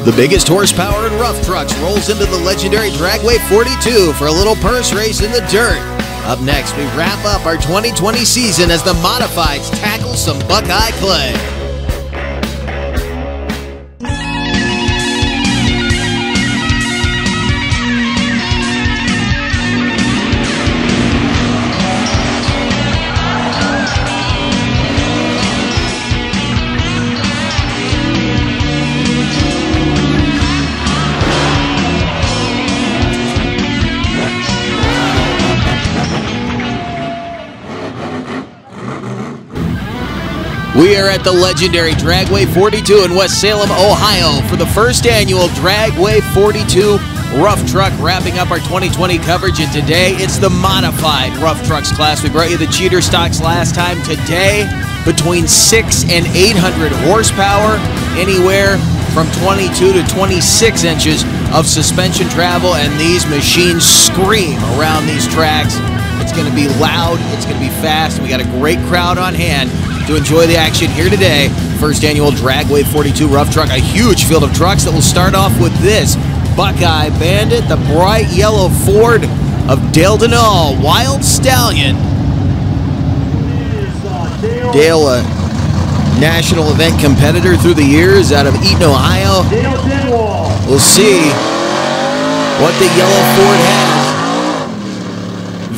The biggest horsepower in rough trucks rolls into the legendary Dragway 42 for a little purse race in the dirt. Up next, we wrap up our 2020 season as the Modifieds tackle some Buckeye clay. We are at the legendary Dragway 42 in West Salem, Ohio for the first annual Dragway 42 Rough Truck, wrapping up our 2020 coverage. And today, it's the modified Rough Trucks class. We brought you the cheater stocks last time. Today, between 600 and 800 horsepower, anywhere from 22 to 26 inches of suspension travel, and these machines scream around these tracks. It's going to be loud, it's going to be fast, and we got a great crowd on hand to enjoy the action here today. First annual Dragway 42 Rough Truck, a huge field of trucks that will start off with this Buckeye Bandit, the bright yellow Ford of Dale Denal, Wild Stallion. Dale, a national event competitor through the years out of Eaton, Ohio. We'll see what the yellow Ford has.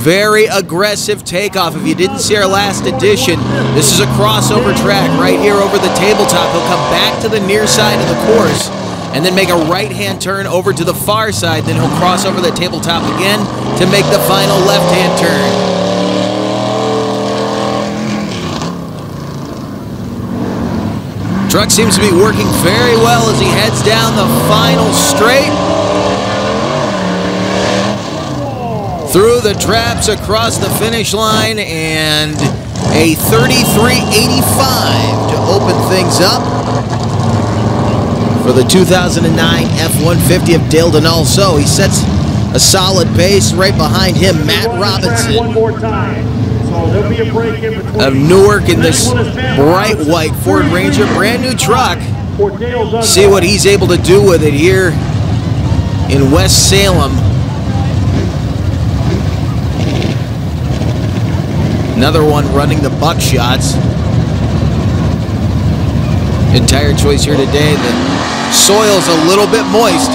Very aggressive takeoff. If you didn't see our last edition, this is a crossover track right here over the tabletop. He'll come back to the near side of the course and then make a right-hand turn over to the far side. Then he'll cross over the tabletop again to make the final left-hand turn. Truck seems to be working very well as he heads down the final straight. Through the traps across the finish line, and a 33.85 to open things up for the 2009 F-150 of Dale Denal. So he sets a solid pace. Right behind him, Matt Robinson of Newark in this bright white Ford Ranger, brand new truck. See what he's able to do with it here in West Salem. Another one running the buckshots. Good tire choice here today. The soil's a little bit moist.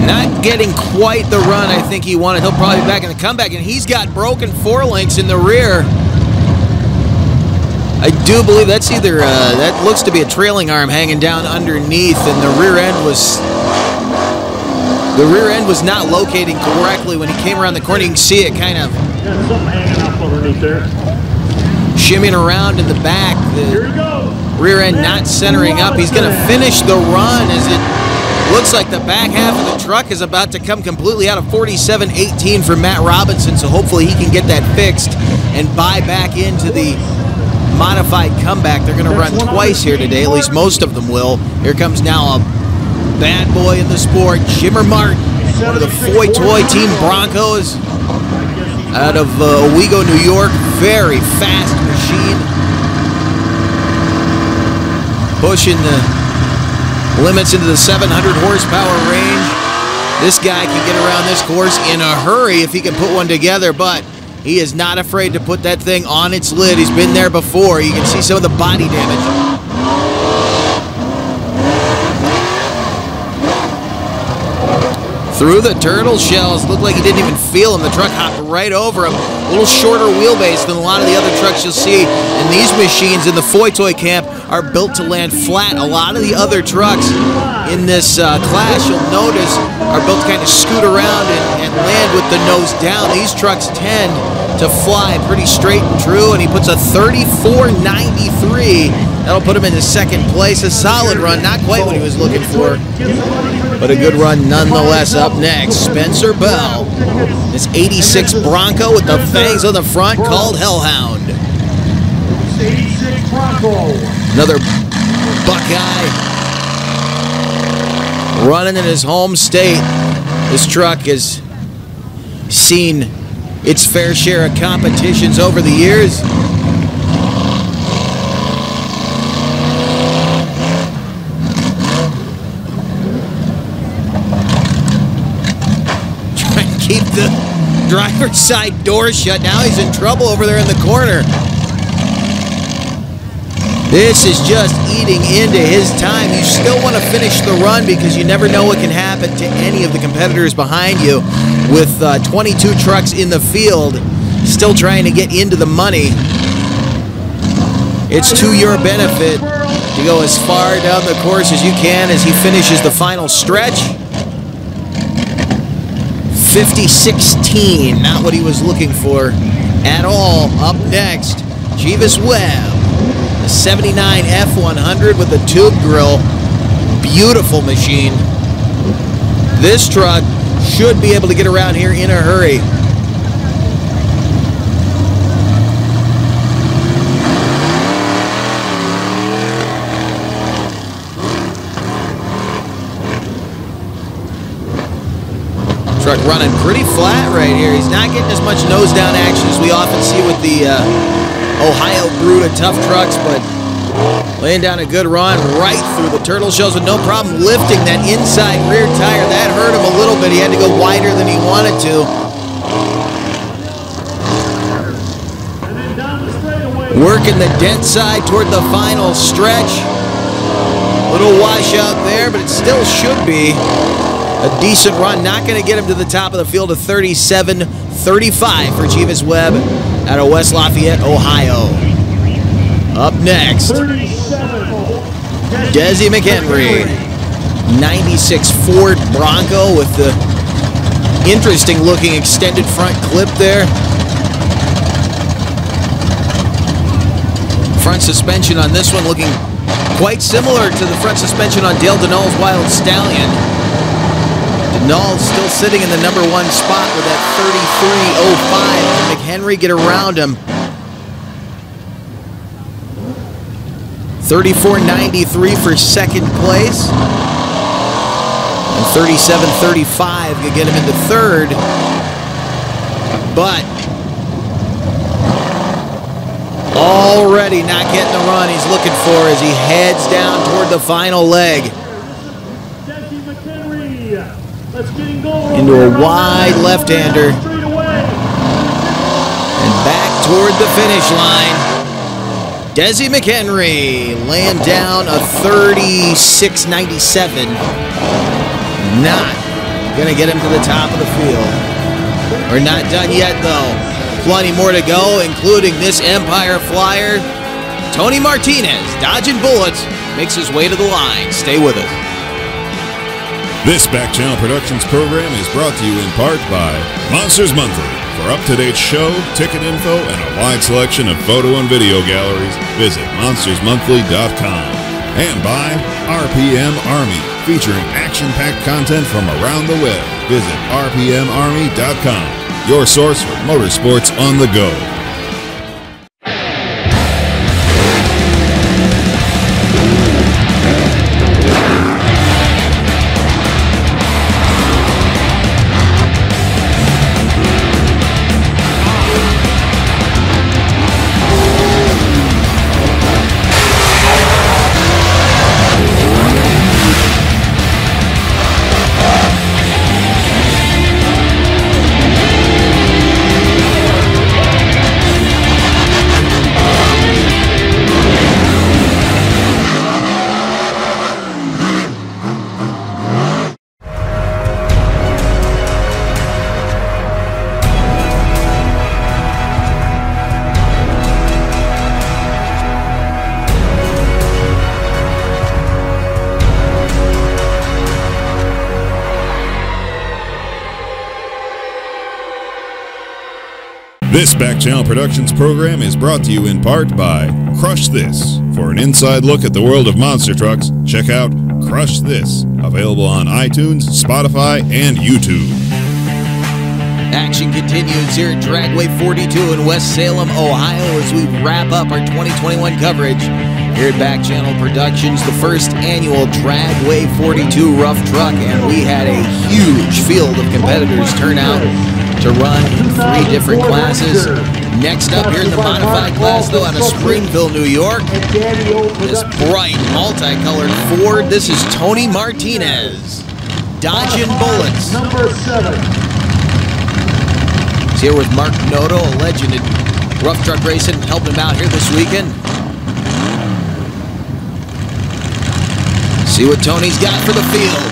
Not getting quite the run I think he wanted. He'll probably be back in the comeback, and he's got broken forelinks in the rear. I do believe that's either, that looks to be a trailing arm hanging down underneath, and the rear end was not locating correctly when he came around the corner. You can see it kind of something hanging up underneath there, shimmying around in the back. The rear end not centering up. He's going to finish the run as it looks like the back half of the truck is about to come completely out of 47.18 for Matt Robinson, so hopefully he can get that fixed and buy back into the modified comeback. They're going to run twice here today, at least most of them will. Here comes now a bad boy in the sport, Jimmer Martin, one of the Foy Toy Team Broncos out of Owego, New York. Very fast machine, pushing the limits into the 700 horsepower range. This guy can get around this course in a hurry if he can put one together, but he is not afraid to put that thing on its lid. He's been there before. You can see some of the body damage. Through the turtle shells. Looked like he didn't even feel him. The truck hopped right over him. A little shorter wheelbase than a lot of the other trucks you'll see. And these machines in the Foy Toy camp are built to land flat. A lot of the other trucks in this class, you'll notice, are built to kind of scoot around and land with the nose down. These trucks tend to fly pretty straight and true, and he puts a 34.93. That'll put him in the second place. A solid run, not quite what he was looking for, but a good run nonetheless. Up next, Spencer Bell. This 86 Bronco with the fangs on the front, called Hellhound. 86 Bronco. Another Buckeye running in his home state. This truck has seen its fair share of competitions over the years. Trying to keep the driver's side door shut. Now he's in trouble over there in the corner. This is just eating into his time. You still want to finish the run because you never know what can happen to any of the competitors behind you. With 22 trucks in the field, still trying to get into the money. It's to your benefit to go as far down the course as you can as he finishes the final stretch. 50-16, not what he was looking for at all. Up next, Jeeves Webb. The 79 F100 with the tube grill. Beautiful machine. This truck should be able to get around here in a hurry. Truck running pretty flat right here. He's not getting as much nose down action as we often see with the Ohio brood of tough trucks, but laying down a good run right through the turtle shells with no problem lifting that inside rear tire. That hurt him a little bit. He had to go wider than he wanted to. Working the dent side toward the final stretch. Little washout there, but it still should be a decent run. Not going to get him to the top of the field of 37-35 for Jeeves Webb out of West Lafayette, Ohio. Up next, Desi McHenry, 96 Ford Bronco with the interesting looking extended front clip there. Front suspension on this one looking quite similar to the front suspension on Dale Denall's Wild Stallion. Denall still sitting in the #1 spot with that 33.05. Can McHenry get around him? 34.93 for second place. And 37.35 could get him into third. But already not getting the run he's looking for as he heads down toward the final leg. Into a wide left-hander. And back toward the finish line. Desi McHenry laying down a 36.97. Not going to get him to the top of the field. We're not done yet, though. Plenty more to go, including this Empire Flyer. Tony Martinez, dodging bullets, makes his way to the line. Stay with us. This Back Channel Productions program is brought to you in part by Monsters Monthly. For up-to-date show, ticket info, and a wide selection of photo and video galleries, visit monstersmonthly.com. And by RPM Army, featuring action-packed content from around the web. Visit rpmarmy.com, your source for motorsports on the go. This Back Channel Productions program is brought to you in part by Crush This. For an inside look at the world of monster trucks, check out Crush This, available on iTunes, Spotify, and YouTube. Action continues here at Dragway 42 in West Salem, Ohio, as we wrap up our 2021 coverage here at Back Channel Productions, the first annual Dragway 42 Rough Truck, and we had a huge field of competitors turn out to run in 3 different classes. Next up here in the modified class, though, out of Springville, New York, this bright multicolored Ford. This is Tony Martinez, dodging bullets. Number 7. He's here with Mark Noto, a legend in rough truck racing, helping him out here this weekend. See what Tony's got for the field.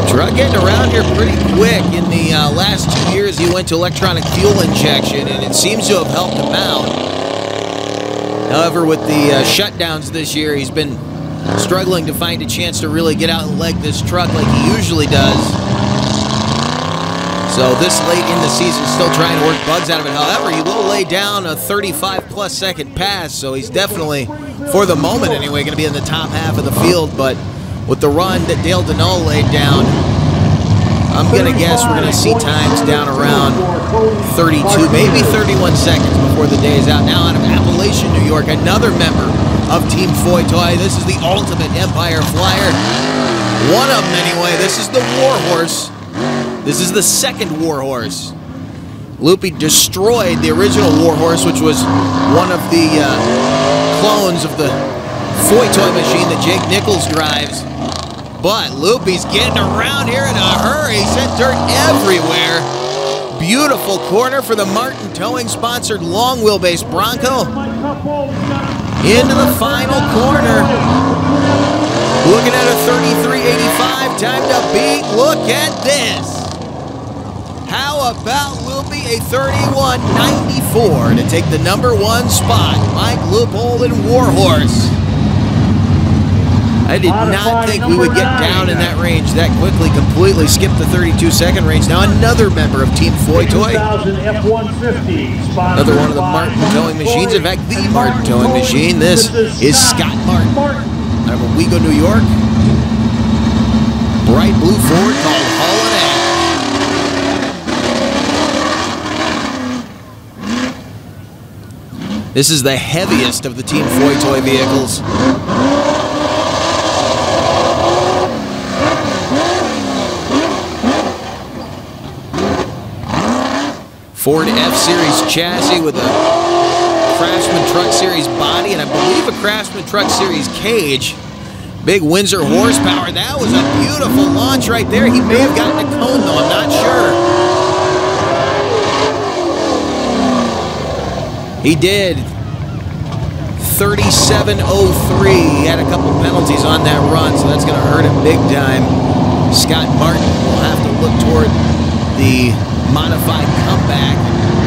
Truck getting around here pretty quick. In the last 2 years, he went to electronic fuel injection, and it seems to have helped him out. However, with the shutdowns this year, he's been struggling to find a chance to really get out and leg this truck like he usually does. So this late in the season, still trying to work bugs out of it. However, he will lay down a 35-plus second pass, so he's definitely, for the moment anyway, going to be in the top half of the field. But with the run that Dale Deneau laid down, I'm going to guess we're going to see times down around 32, maybe 31 seconds before the day is out. Now out of Appalachian, New York, another member of Team Foytoy. This is the ultimate Empire Flyer. One of them anyway. This is the Warhorse. This is the second Warhorse. Loopy destroyed the original Warhorse, which was one of the clones of the Foytoy machine that Jake Nichols drives. But Loopy's getting around here in a hurry. He sent dirt everywhere. Beautiful corner for the Martin Towing sponsored long wheelbase Bronco. Into the final corner. Looking at a 33.85 time to beat. Look at this. How about Loopy a 31.94 to take the #1 spot? Mike Leupold and Warhorse. I did not think we would get down in that range that quickly, completely skipped the 32-second range. Now another member of Team Foytoy. Another one of the Martin Towing machines. In fact, the Martin Towing machine. This is Scott Martin out of Owego, New York. Bright blue Ford called Hall and A. This is the heaviest of the Team Foytoy vehicles. Ford F-Series chassis with a Craftsman Truck Series body and I believe a Craftsman Truck Series cage. Big Windsor horsepower. That was a beautiful launch right there. He may have gotten a cone though, I'm not sure. He did. 37.03. He had a couple penalties on that run, so that's going to hurt him big time. Scott Martin will have to look toward the modified comeback.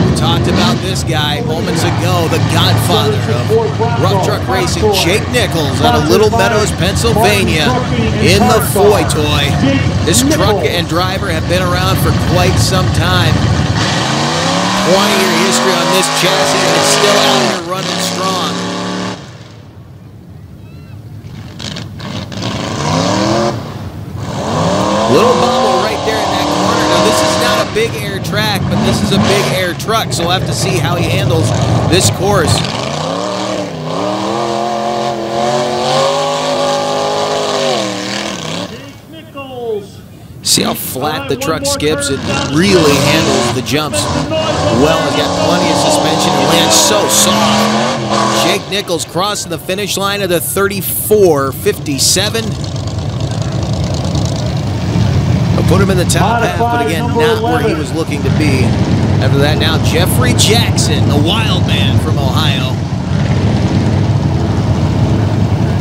We talked about this guy moments ago, the godfather of rough truck racing, Jake Nichols out of Little Meadows, Pennsylvania, in the Foytoy. This truck and driver have been around for quite some time. 20-year history on this chassis, and it's still out here running strong. Little bobble right there in that corner. Now, this is not a big air track, but this is a big air truck, so we'll have to see how he handles this course. See how flat the truck skips? It really handles the jumps well. It's got plenty of suspension and lands so soft. Jake Nichols crossing the finish line at a 34.57. Put him in the top half, but again, not where he was looking to be. After that, now Jeffrey Jackson, the wild man from Ohio.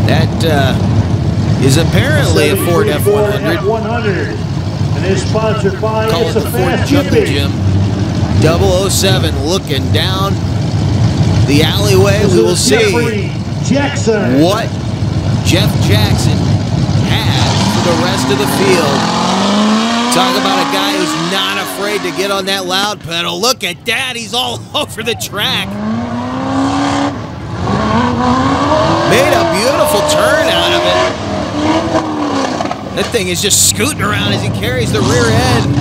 That is apparently a Ford F100. And is sponsored by Call it the Ford Jungle Gym. 007 looking down the alleyway. We will see what Jeff Jackson has for the rest of the field. Talk about a guy who's not afraid to get on that loud pedal. Look at that. He's all over the track. Made a beautiful turn out of it. That thing is just scooting around as he carries the rear end.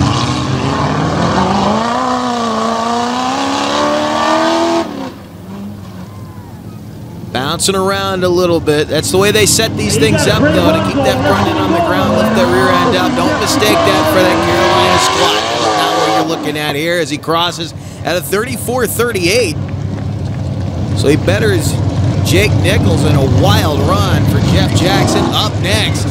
Bouncing around a little bit. That's the way they set these things up, though, to keep that front end on the ground, lift that rear end up. Don't mistake that for that Carolina squat. That's not what you're looking at here as he crosses at a 34.38. So he betters Jake Nichols in a wild run for Jeff Jackson. Up next,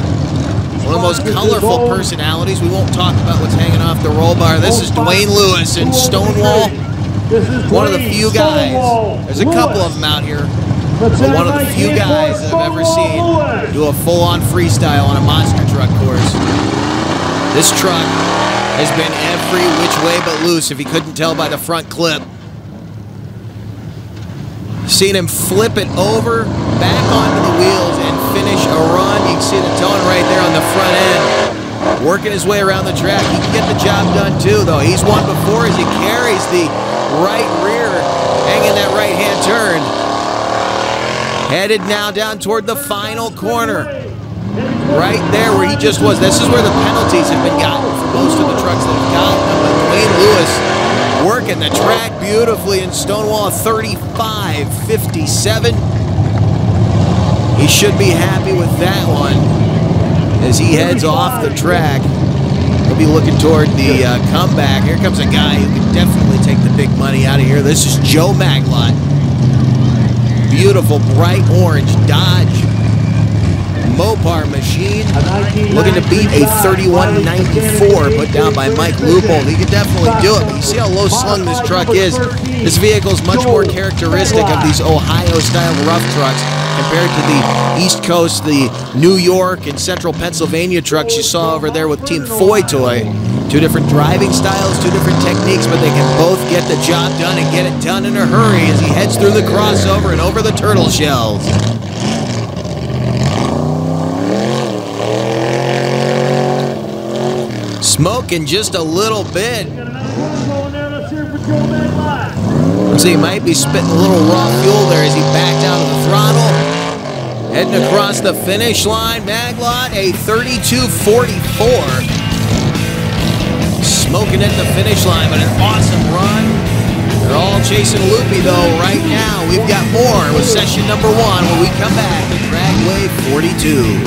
one of the most colorful personalities. We won't talk about what's hanging off the roll bar. This is Dwayne Lewis in Stonewall. One of the few guys. There's a couple of them out here. But one of the few guys that I've ever seen do a full-on freestyle on a monster truck course. This truck has been every which way but loose, if you couldn't tell by the front clip. Seen him flip it over, back onto the wheels, and finish a run. You can see the tone right there on the front end. Working his way around the track. He can get the job done too, though. He's won before as he carries the right rear, hanging that right-hand turn. Headed now down toward the final corner. Right there where he just was. This is where the penalties have been gotten for most of the trucks that have gotten them. But Dwayne Lewis working the track beautifully in Stonewall, 35.57. He should be happy with that one as he heads off the track. He'll be looking toward the comeback. Here comes a guy who can definitely take the big money out of here. This is Joe Maglott. Beautiful bright orange Dodge Mopar machine, looking to beat a 31.94 put down by Mike Leupold. He could definitely do it, but you see how low slung this truck is. This vehicle is much more characteristic of these Ohio-style rough trucks compared to the East Coast, the New York and Central Pennsylvania trucks you saw over there with Team Foy Toy. Two different driving styles, two different techniques, but they can both get the job done and get it done in a hurry as he heads through the crossover and over the turtle shells. Smoking just a little bit. So he might be spitting a little raw fuel there as he backed out of the throttle. Heading across the finish line, Maglott, a 32.44. Smoking at the finish line, but an awesome run. They're all chasing Loopy, though, right now. We've got more with session number 1 when we come back to Dragway 42.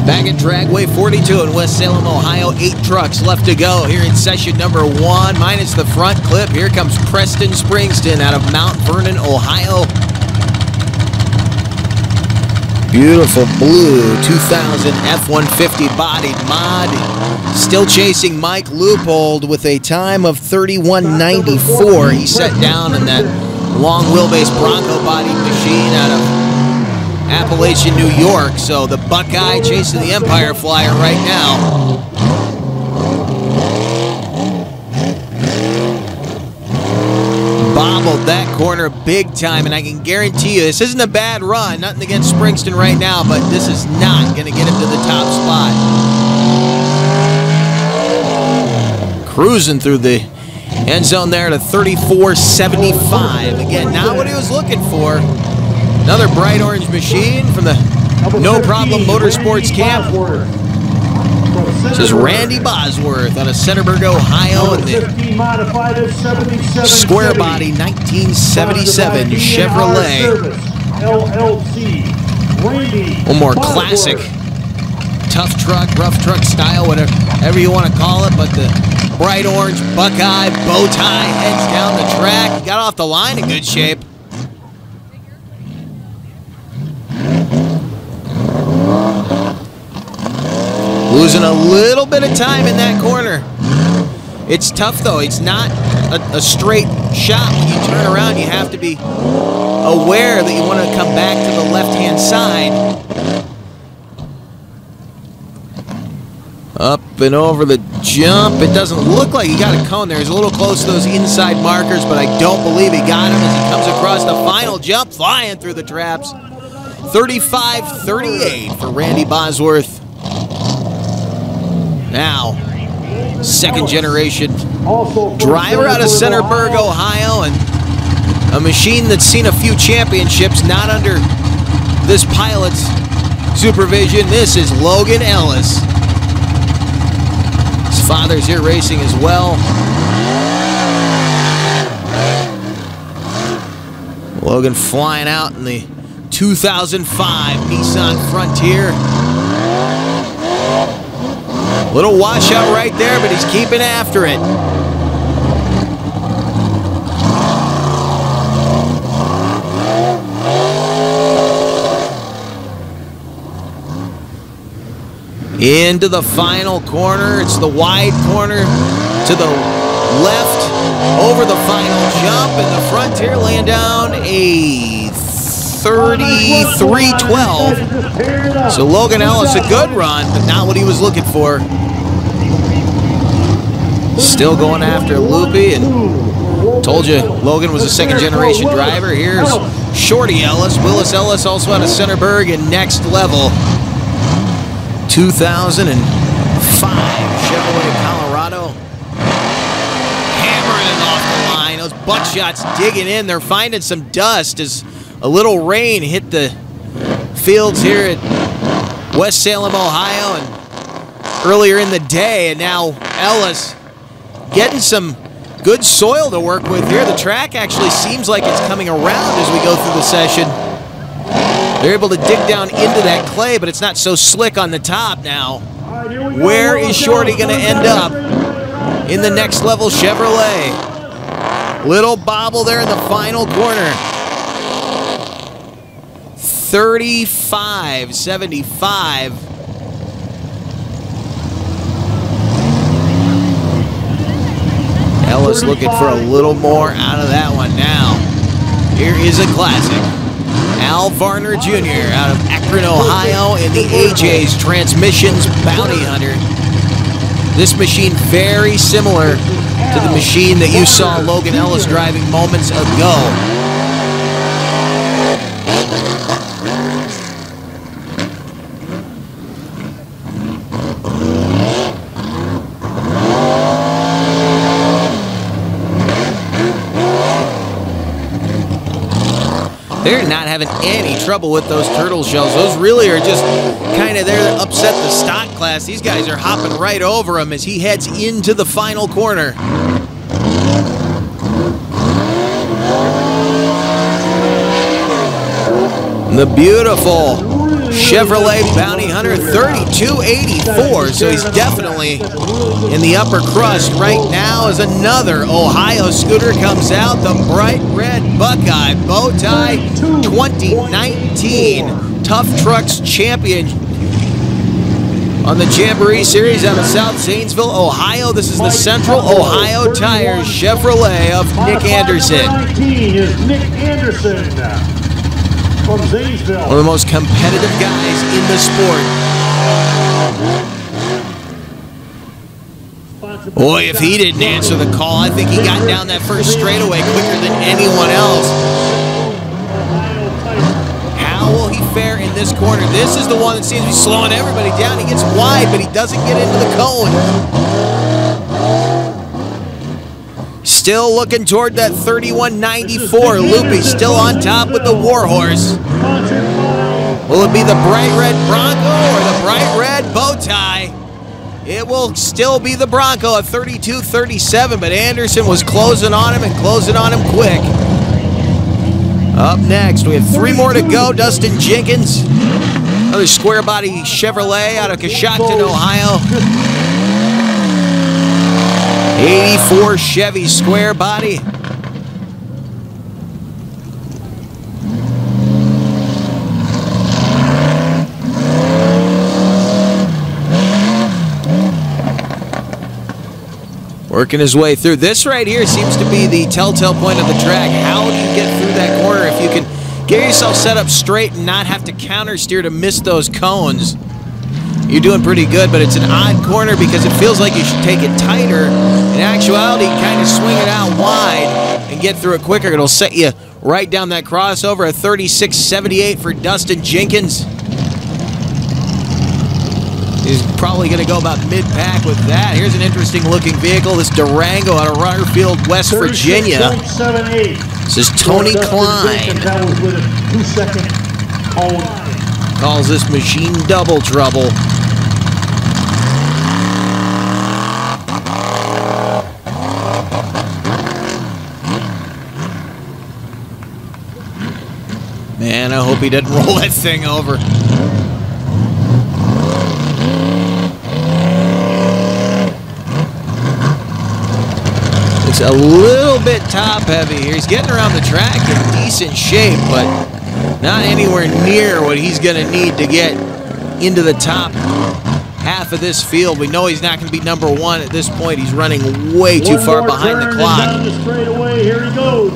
Back at Dragway 42 in West Salem, Ohio. 8 trucks left to go here in session number 1. Minus the front clip, here comes Preston Springston out of Mount Vernon, Ohio. Beautiful blue 2000 F-150 bodied mod. Still chasing Mike Leupold with a time of 31.94. He set down in that long wheelbase Bronco bodied machine out of Appalachian, New York. So the Buckeye chasing the Empire Flyer right now. Bobbled that corner big time, and I can guarantee you this isn't a bad run. Nothing against Springston right now, but this is not going to get him to the top spot. Cruising through the end zone there at a 34.75. Again, not what he was looking for. Another bright orange machine from the No Problem Motorsports camp. This is Randy Bosworth out of Centerburg, Ohio, in the square body 1977 Chevrolet. One more classic tough truck, rough truck style, whatever you want to call it, but the bright orange Buckeye bow tie heads down the track. He got off the line in good shape. Losing a little bit of time in that corner. It's tough, though. It's not a straight shot. When you turn around, you have to be aware that you want to come back to the left-hand side. Up and over the jump. It doesn't look like he got a cone there. He's a little close to those inside markers, but I don't believe he got him as he comes across the final jump, flying through the traps. 35-38 for Randy Bosworth. Now, second-generation driver out of Centerburg, Ohio, and a machine that's seen a few championships, not under this pilot's supervision. This is Logan Ellis. His father's here racing as well. Logan flying out in the 2005 Nissan Frontier. Little washout right there, but he's keeping after it. Into the final corner. It's the wide corner to the left. Over the final jump, and the Frontier laying down a 33-12. So Logan Ellis, a good run, but not what he was looking for. Still going after Loopy, and told you Logan was a second-generation driver. Here's Shorty Ellis. Willis Ellis also out of Centerburg and Next Level. 2005 Chevrolet Colorado. Hammering it off the line. Those butt shots digging in. They're finding some dust as a little rain hit the fields here at West Salem, Ohio, and earlier in the day. And now Ellis getting some good soil to work with here. The track actually seems like it's coming around as we go through the session. They're able to dig down into that clay, but it's not so slick on the top now. Where is Shorty going to end up in the Next Level Chevrolet? Little bobble there in the final corner. 35-75. Ellis looking for a little more out of that one now. Here is a classic. Varner Jr. out of Akron, Ohio, in the AJ's Transmissions Bounty Hunter. This machine very similar to the machine that you saw Logan Ellis driving moments ago. They're not having any trouble with those turtle shells. Those really are just kind of there to upset the stock class. These guys are hopping right over him as he heads into the final corner. The beautiful Chevrolet Bounty Hunter 3284. So he's definitely in the upper crust right now as another Ohio scooter comes out. The bright red Buckeye bow tie 2019 Tough Trucks champion on the Jamboree Series out of South Zanesville, Ohio. This is the Central Ohio Tires Chevrolet of Nick Anderson. 19 is Nick Anderson from Zanesville. One of the most competitive guys in the sport. Boy, if he didn't answer the call, I think he got down that first straightaway quicker than anyone else. How will he fare in this corner? This is the one that seems to be slowing everybody down. He gets wide, but he doesn't get into the cone. Still looking toward that 3194. Loopy still on top with the Warhorse. Will it be the bright red Bronco or the bright red bow tie? It will still be the Bronco at 32-37, but Anderson was closing on him and closing on him quick. Up next, we have 3 more to go. Dustin Jenkins, another square body Chevrolet out of Coshocton, Ohio. 84 Chevy square body. Working his way through. This right here seems to be the telltale point of the track. How do you get through that corner if you can get yourself set up straight and not have to counter steer to miss those cones? You're doing pretty good, but it's an odd corner because it feels like you should take it tighter. In actuality, kind of swing it out wide and get through it quicker. It'll set you right down that crossover. A 36.78 for Dustin Jenkins. He's probably going to go about mid-pack with that. Here's an interesting looking vehicle. This Durango out of Rutherfield, West Virginia. 36.78. This is Tony Klein. That was with a 2-second cone. Calls this machine double trouble. Man, I hope he didn't roll that thing over. It's a little bit top heavy here. He's getting around the track in decent shape, but not anywhere near what he's going to need to get into the top half of this field. We know he's not going to be number one at this point. He's running way too far behind the clock. Down the straightaway. Here he goes.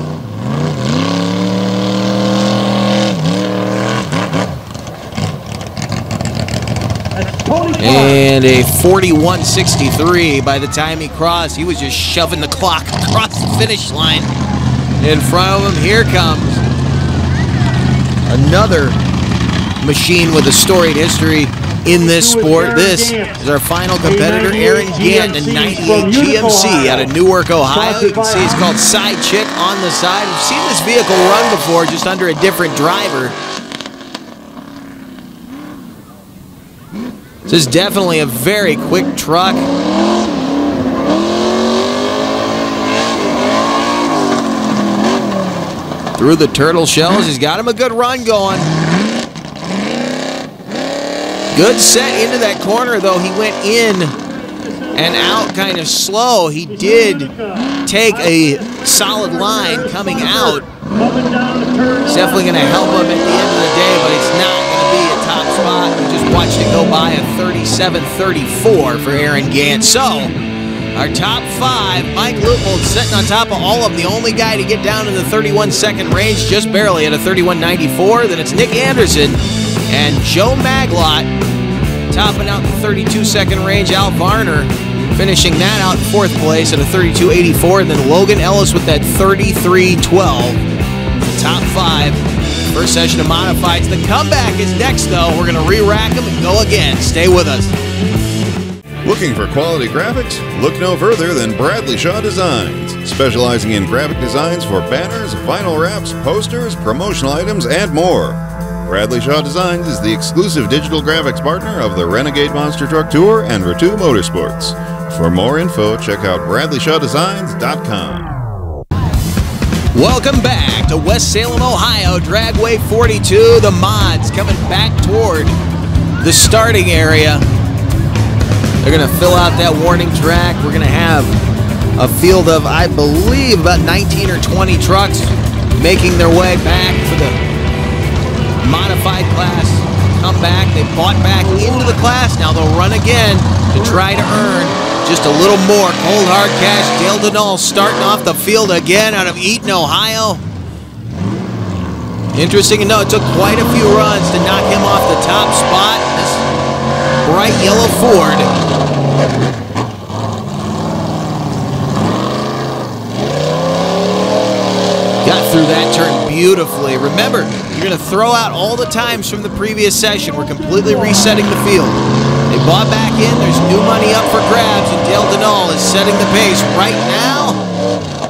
And a 41.63 by the time he crossed. He was just shoving the clock across the finish line. In front of him, here comes another machine with a storied history in this sport. This is our final competitor, Aaron Gant, in 98 GMC out of Newark, Ohio. You can see it's called Side Chick on the side. We've seen this vehicle run before, just under a different driver. This is definitely a very quick truck. Through the turtle shells, he's got him a good run going. Good set into that corner, though. He went in and out kind of slow. He did take a solid line coming out. It's definitely going to help him at the end of the day, but it's not going to be a top spot. We just watched it go by a 37.34 for Aaron Gant. So, our top five, Mike Leupold sitting on top of all of them. The only guy to get down in the 31-second range, just barely at a 31.94. Then it's Nick Anderson and Joe Maglott topping out the 32-second range. Al Varner finishing that out in fourth place at a 32.84. And then Logan Ellis with that 33.12. Top five. First session of Modifieds. The comeback is next, though. We're going to re-rack them and go again. Stay with us. Looking for quality graphics? Look no further than Bradley Shaw Designs, specializing in graphic designs for banners, vinyl wraps, posters, promotional items, and more. Bradley Shaw Designs is the exclusive digital graphics partner of the Renegade Monster Truck Tour and Ratu Motorsports. For more info, check out BradleyShawDesigns.com. Welcome back to West Salem, Ohio, Dragway 42. The mods coming back toward the starting area. They're going to fill out that warning track. We're going to have a field of, I believe, about 19 or 20 trucks making their way back for the modified class. Come back. They bought back into the class. Now they'll run again to try to earn just a little more. Cold hard cash. Dale Denall starting off the field again out of Eaton, Ohio. Interesting to know, it took quite a few runs to knock him off the top spot. This bright yellow Ford. Got through that turn beautifully. Remember, you're going to throw out all the times from the previous session. We're completely resetting the field. They bought back in. There's new money up for grabs, and Dale Denall is setting the pace right now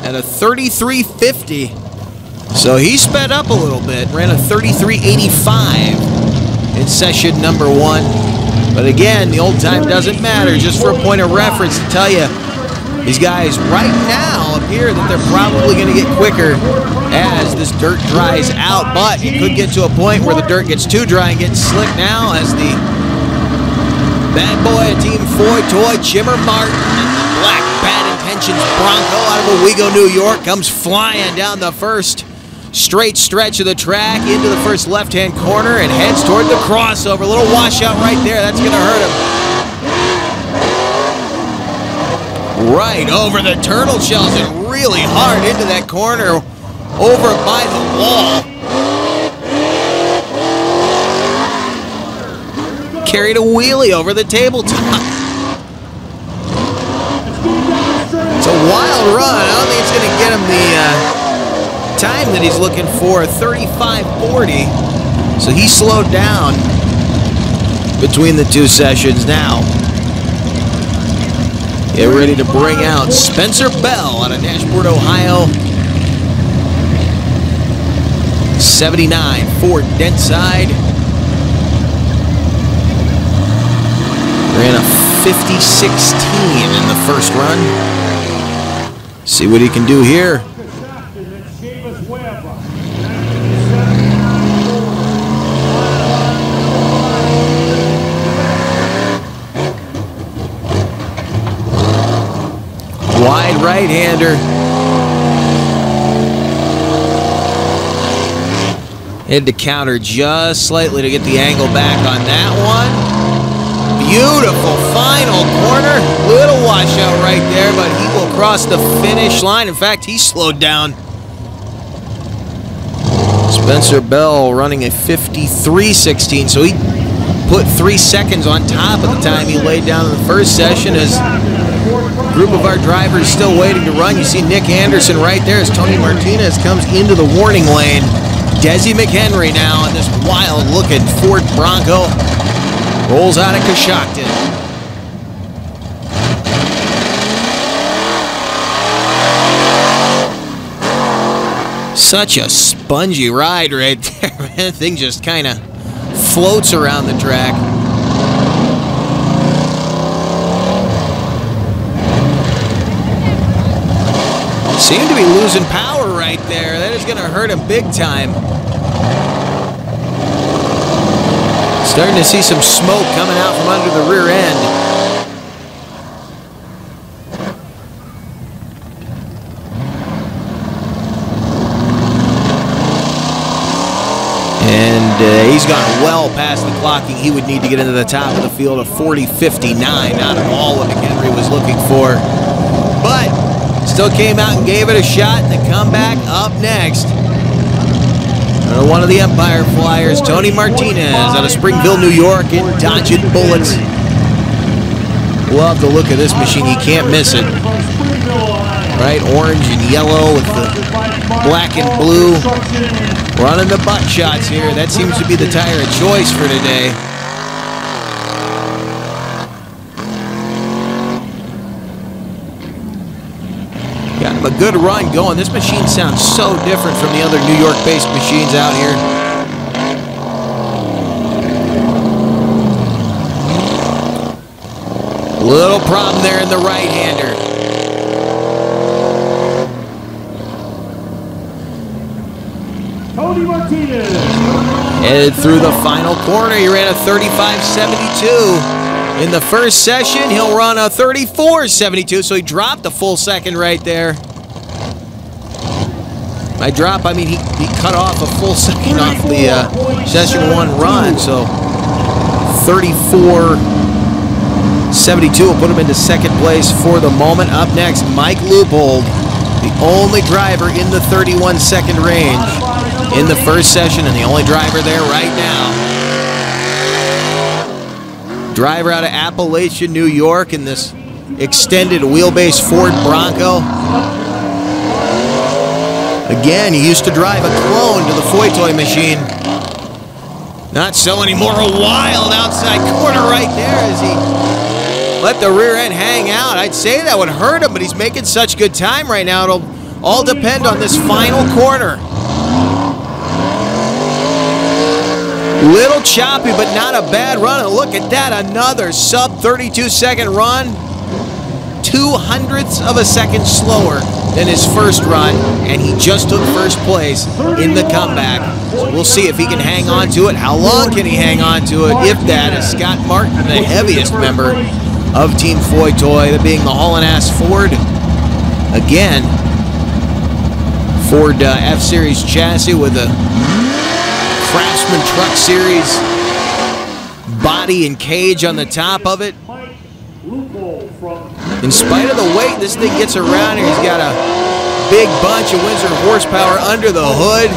at a 33.50. So he sped up a little bit, ran a 33.85 in session number one. But again, the old time doesn't matter. Just for a point of reference to tell you, these guys right now appear that they're probably going to get quicker as this dirt dries out. But it could get to a point where the dirt gets too dry and gets slick now as the bad boy of Team Ford Toy, Jimmer Martin, and the black Bad Intentions Bronco out of Owego, New York, comes flying down the first straight stretch of the track into the first left-hand corner and heads toward the crossover. A little washout right there. That's going to hurt him. Right over the turtle shells and really hard into that corner over by the wall. Carried a wheelie over the tabletop. It's a wild run. I don't think it's going to get him the time that he's looking for, 35:40. So he slowed down between the two sessions now. Get ready to bring out Spencer Bell out of Nashport, Ohio. 79 Ford Dentside. Ran a 50-16 in the first run. See what he can do here. Wide right-hander. Had to counter just slightly to get the angle back on that one. Beautiful final corner. Little washout right there, but he will cross the finish line. In fact, he slowed down. Spencer Bell running a 53-16, so he put 3 seconds on top of the time he laid down in the first session. As a group of our drivers still waiting to run, you see Nick Anderson right there as Tony Martinez comes into the warning lane. Desi McHenry now in this wild-looking Ford Bronco rolls out of Coshocton. Such a spongy ride right there, man. That thing just kind of floats around the track. Seemed to be losing power right there. That is going to hurt him big time. Starting to see some smoke coming out from under the rear end. And he's gone well past the clocking he would need to get into the top of the field of 40.59. Not at all what McHenry was looking for. But still came out and gave it a shot. The comeback up next. One of the Empire Flyers, Tony Martinez, out of Springville, New York, in dodging bullets. Love the look of this machine. You can't miss it. Right, orange and yellow with the black and blue. Running the butt shots here. That seems to be the tire of choice for today. Got him a good run going. This machine sounds so different from the other New York-based machines out here. Little problem there in the right-hander. Tony Martinez. Headed through the final corner. He ran a 35.72. In the first session, he'll run a 34.72, so he dropped a full second right there. By drop, I mean he cut off a full second off the session 1 run, so 34.72 will put him into second place for the moment. Up next, Mike Leupold, the only driver in the 31-second range in the first session, and the only driver there right now. Driver out of Appalachian, New York, in this extended wheelbase Ford Bronco. Again, he used to drive a clone to the Foy-Toy machine. Not so anymore. A wild outside corner right there as he let the rear end hang out. I'd say that would hurt him, but he's making such good time right now. It'll all depend on this final corner. Little choppy, but not a bad run. And look at that, another sub 32-second run. 0.02 of a second slower than his first run, and he just took first place in the comeback. So we'll see if he can hang on to it. How long can he hang on to it? If that is Scott Martin, the heaviest member of Team Foy-Toy, that being the haulin' ass Ford. Again, Ford F-Series chassis with a Craftsman Truck Series body and cage on the top of it. In spite of the weight, this thing gets around here. He's got a big bunch of Windsor horsepower under the hood.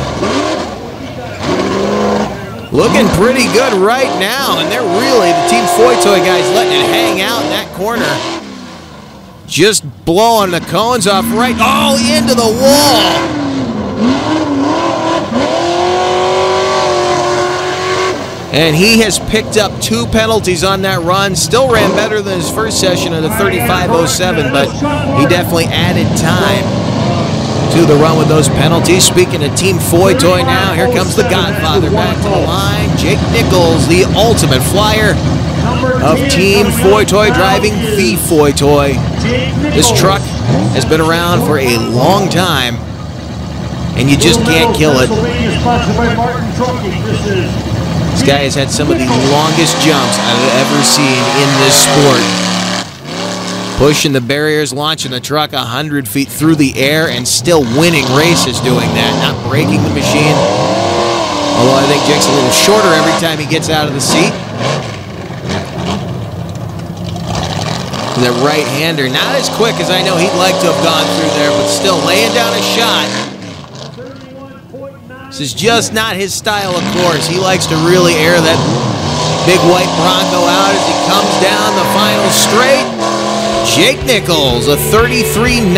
Looking pretty good right now, and they're really, the Team Foytoy guys, letting it hang out in that corner. Just blowing the cones off right, into the wall. And he has picked up 2 penalties on that run. Still ran better than his first session at a 35.07, but he definitely added time to the run with those penalties. Speaking of Team Foytoy now, here comes the Godfather back to the line. Jake Nichols, the ultimate flyer of Team Foytoy, driving the Foytoy. This truck has been around for a long time, and you just can't kill it. This guy has had some of the longest jumps I've ever seen in this sport. Pushing the barriers, launching the truck 100 feet through the air, and still winning races doing that, not breaking the machine. Although I think Jake's a little shorter every time he gets out of the seat. The right-hander, not as quick as I know he'd like to have gone through there, but still laying down a shot. This is just not his style, of course. He likes to really air that big white Bronco out as he comes down the final straight. Jake Nichols, a 33.97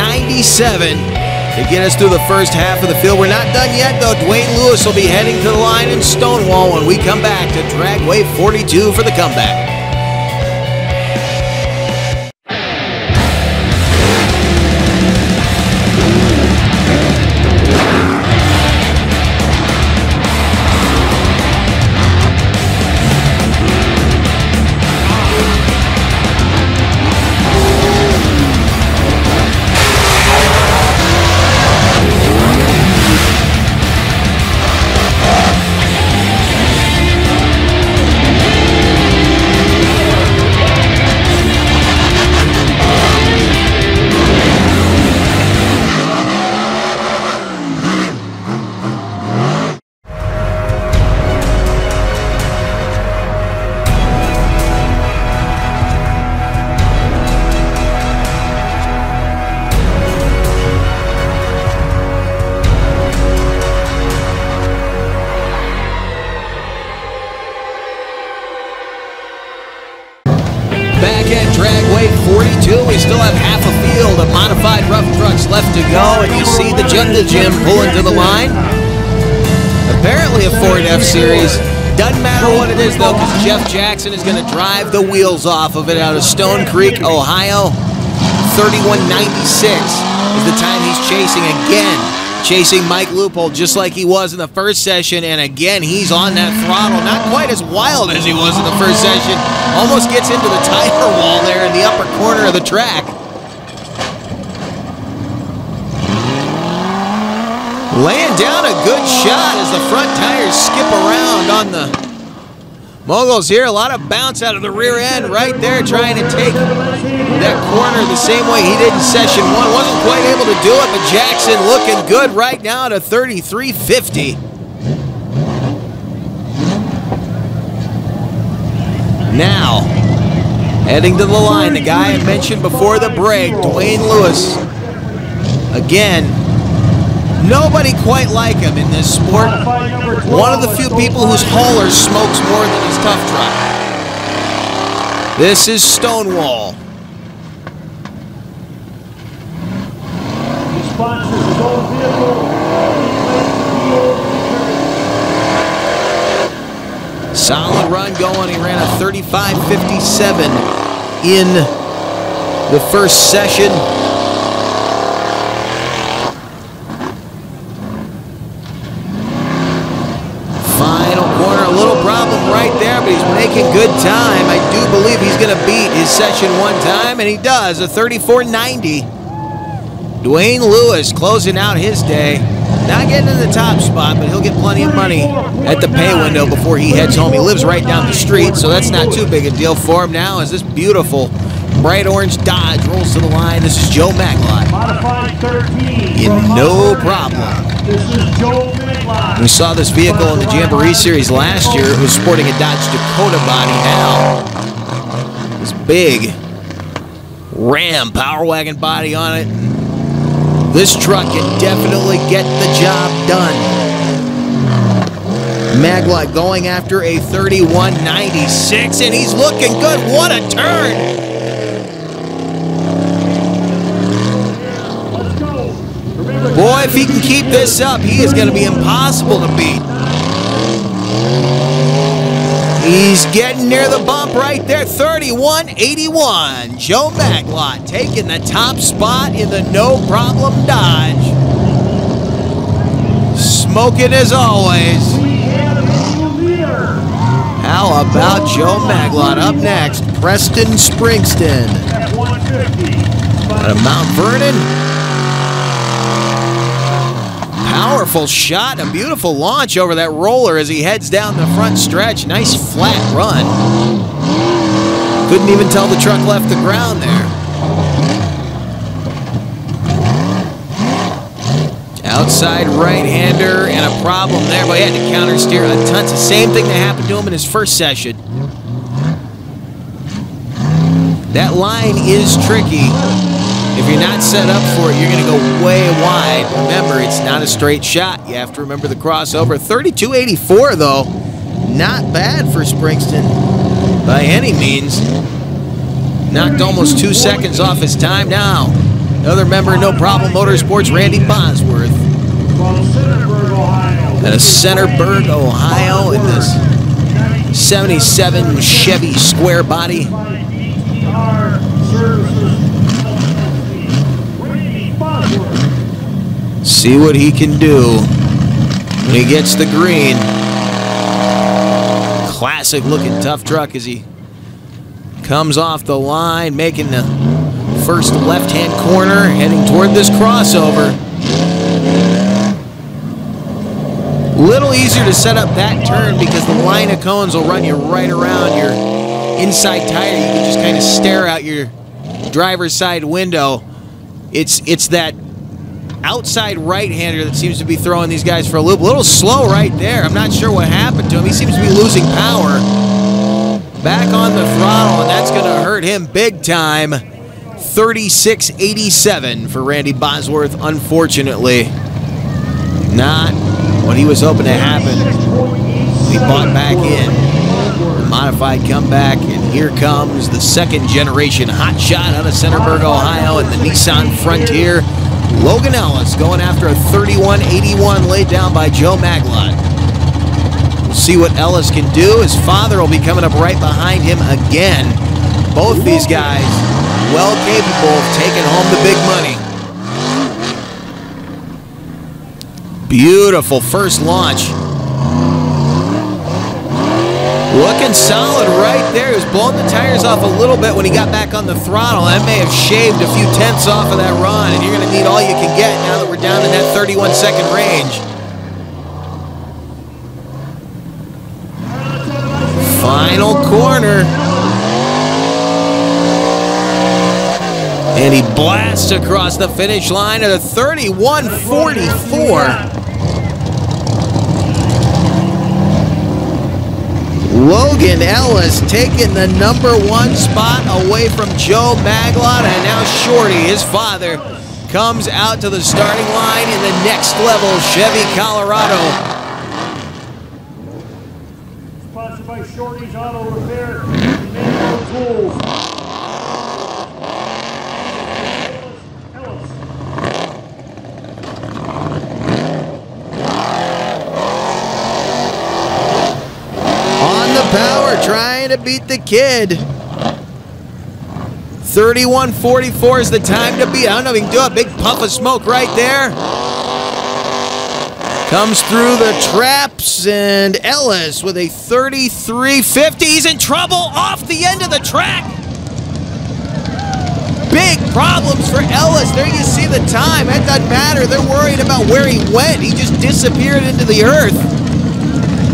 to get us through the first half of the field. We're not done yet, though. Dwayne Lewis will be heading to the line in Stonewall when we come back to Dragway 42 for the comeback. Dragway 42. We still have half a field of modified rough trucks left to go, and you see the Jungle Jim pulling to the line. Apparently a Ford F-Series. Doesn't matter what it is, though, because Jeff Jackson is going to drive the wheels off of it out of Stone Creek, Ohio. 31.96 is the time he's chasing again. Chasing Mike Leupold just like he was in the first session, and again, he's on that throttle. Not quite as wild as he was in the first session. Almost gets into the tire wall there in the upper corner of the track. Laying down a good shot as the front tires skip around on the moguls here. A lot of bounce out of the rear end right there, trying to take that corner the same way he did in session 1. Wasn't quite able to do it, but Jackson looking good right now at a 33.50. Now, heading to the line, the guy I mentioned before the break, Dwayne Lewis. Again, nobody quite like him in this sport. One of the few people whose hauler smokes more than his tough truck. This is Stonewall. Solid run going. He ran a 35.57 in the first session. Final corner, a little problem right there, but he's making good time. I do believe he's going to beat his session 1 time, and he does, a 34.90. Dwayne Lewis closing out his day. Not getting in the top spot, but he'll get plenty of money at the pay window before he heads home. He lives right down the street, so that's not too big a deal for him now as this beautiful bright orange Dodge rolls to the line. This is Joe Maglott. In no problem. We saw this vehicle in the Jamboree Series last year. It was sporting a Dodge Dakota body now. This big Ram Power Wagon body on it. This truck can definitely get the job done. Maglott going after a 31.96, and he's looking good. What a turn! Boy, if he can keep this up, he is going to be impossible to beat. He's getting near the bump right there, 31.81. Joe Maglott taking the top spot in the no problem Dodge. Smoking as always. How about Joe Maglott? Up next, Preston Springston. Out of Mount Vernon. Powerful shot, a beautiful launch over that roller as he heads down the front stretch. Nice flat run. Couldn't even tell the truck left the ground there. Outside right-hander and a problem there, but he had to counter steer a ton. It's the same thing that happened to him in his first session. That line is tricky. If you're not set up for it, you're going to go way wide. Remember, it's not a straight shot. You have to remember the crossover. 32.84, though. Not bad for Springston by any means. Knocked almost 2 seconds off his time now. Another member, No Problem Motorsports, Randy Bosworth. Out of Centerburg, Ohio, in this 77 Chevy square body. See what he can do when he gets the green. Classic looking tough truck as he comes off the line, making the first left-hand corner, heading toward this crossover. Little easier to set up that turn because the line of cones will run you right around your inside tire. You can just kind of stare out your driver's side window. It's that outside right-hander that seems to be throwing these guys for a loop. A little slow right there. I'm not sure what happened to him. He seems to be losing power. Back on the throttle, and that's going to hurt him big time. 36.87 for Randy Bosworth, unfortunately. Not what he was hoping to happen. He bought back in. The modified comeback, and here comes the second generation hot shot out of Centerburg, Ohio, and the Nissan Frontier. Logan Ellis going after a 31.81 laid down by Joe Maglott. We'll see what Ellis can do. His father will be coming up right behind him again. Both these guys well capable of taking home the big money. Beautiful first launch. Looking solid right there. He was blowing the tires off a little bit when he got back on the throttle. That may have shaved a few tenths off of that run, and you're going to need all you can get now that we're down in that 31-second range. Final corner. And he blasts across the finish line at a 31.44. Logan Ellis taking the #1 spot away from Joe Maglott, and now Shorty, his father, comes out to the starting line in the next level Chevy Colorado. Sponsored by Shorty's Auto Repair and Manual Tools. Power trying to beat the kid. 31.44 is the time to beat. I don't know if he can do a big puff of smoke right there. Comes through the traps, and Ellis with a 33.50. He's in trouble off the end of the track. Big problems for Ellis. There you see the time. That doesn't matter. They're worried about where he went. He just disappeared into the earth.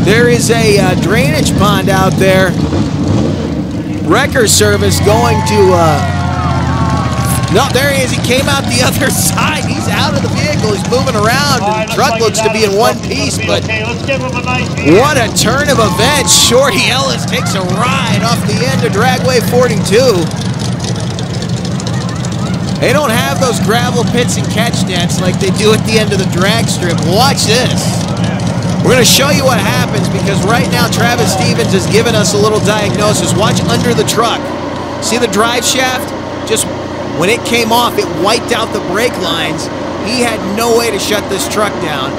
There is a drainage pond out there. Wrecker service going to... no, there he is. He came out the other side. He's out of the vehicle. He's moving around. The truck looks to be in one piece, but what a turn of events. Shorty Ellis takes a ride off the end of Dragway 42. They don't have those gravel pits and catch nets like they do at the end of the drag strip. Watch this. We're going to show you what happens because right now Travis Stevens has given us a little diagnosis. Watch under the truck. See the drive shaft? Just when it came off, it wiped out the brake lines. He had no way to shut this truck down.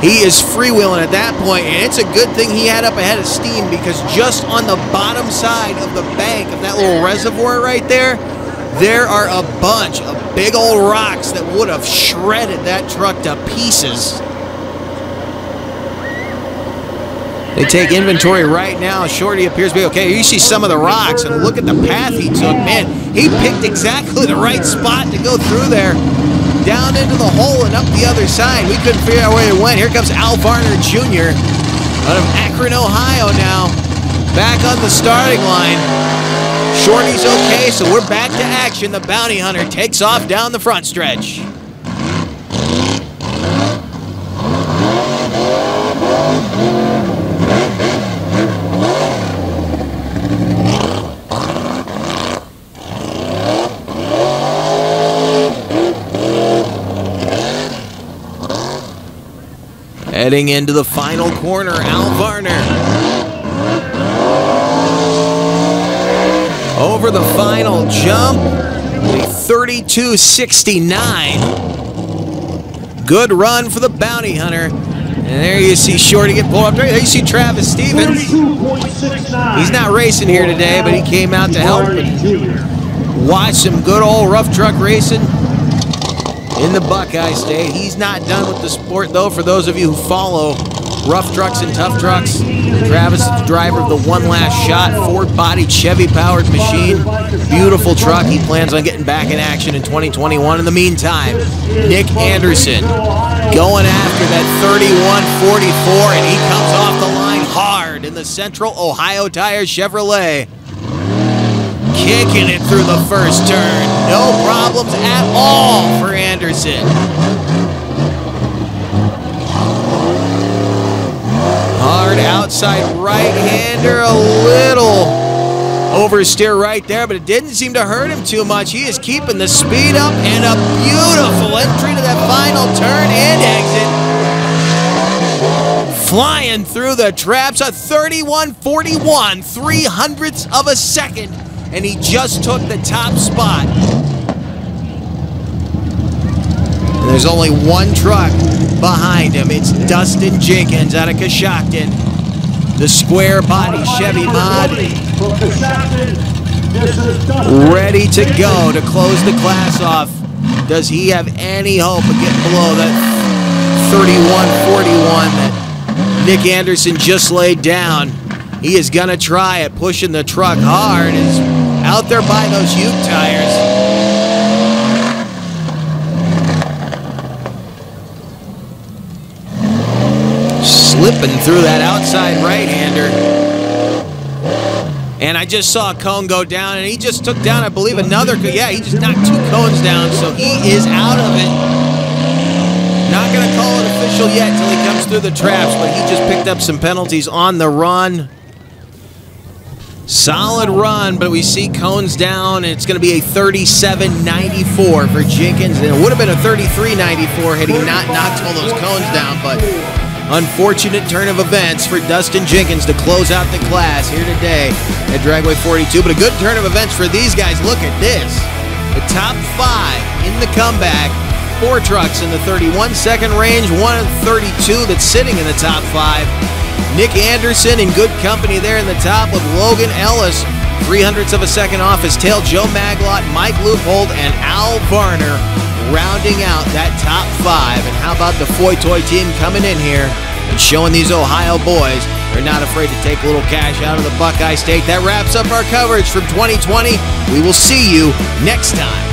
He is freewheeling at that point, and it's a good thing he had up ahead of steam because just on the bottom side of the bank of that little reservoir right there, there are a bunch of big old rocks that would have shredded that truck to pieces. They take inventory right now. Shorty appears to be okay. You see some of the rocks, and look at the path he took. Man, he picked exactly the right spot to go through there. Down into the hole and up the other side. We couldn't figure out where it went. Here comes Varner Jr. out of Akron, Ohio now. Back on the starting line. Shorty's okay, so we're back to action. The bounty hunter takes off down the front stretch. Heading into the final corner, Varner. Over the final jump, a 32.69. Good run for the bounty hunter. And there you see Shorty get pulled up. There you see Travis Stevens. He's not racing here today, but he came out to help. Watch some good old rough truck racing in the Buckeye State. He's not done with the sport, though, for those of you who follow rough trucks and tough trucks. Travis is the driver of the One Last Shot Ford-bodied Chevy-powered machine. Beautiful truck. He plans on getting back in action in 2021. In the meantime, Nick Anderson going after that 31.44, and he comes off the line hard in the Central Ohio Tire Chevrolet. Kicking it through the first turn. No problems at all for Anderson. Hard outside right-hander, a little oversteer right there, but it didn't seem to hurt him too much. He is keeping the speed up, and a beautiful entry to that final turn and exit. Flying through the traps, a 31.41, 0.03 of a second. And he just took the top spot. And there's only one truck behind him. It's Dustin Jenkins out of Coshocton. The square body Chevy mod. Ready to go to close the class off. Does he have any hope of getting below that 31.41 that Nick Anderson just laid down? He is going to try it, pushing the truck hard. Is out there by those Ute tires. Slipping through that outside right-hander. And I just saw a cone go down, and he just took down, I believe, another. Yeah, he just knocked 2 cones down, so he is out of it. Not going to call it official yet until he comes through the traps, but he just picked up some penalties on the run. Solid run, but we see cones down, and it's going to be a 37.94 for Jenkins. And it would have been a 33.94 had he not knocked all those cones down, but unfortunate turn of events for Dustin Jenkins to close out the class here today at Dragway 42. But a good turn of events for these guys. Look at this. The top 5 in the comeback. 4 trucks in the 31-second range, 1 of 32 that's sitting in the top 5. Nick Anderson in good company there in the top with Logan Ellis, 0.03 of a second off his tail. Joe Maglott, Mike Leupold, and Varner rounding out that top 5. And how about the Foy Toy team coming in here and showing these Ohio boys they're not afraid to take a little cash out of the Buckeye State. That wraps up our coverage from 2020. We will see you next time.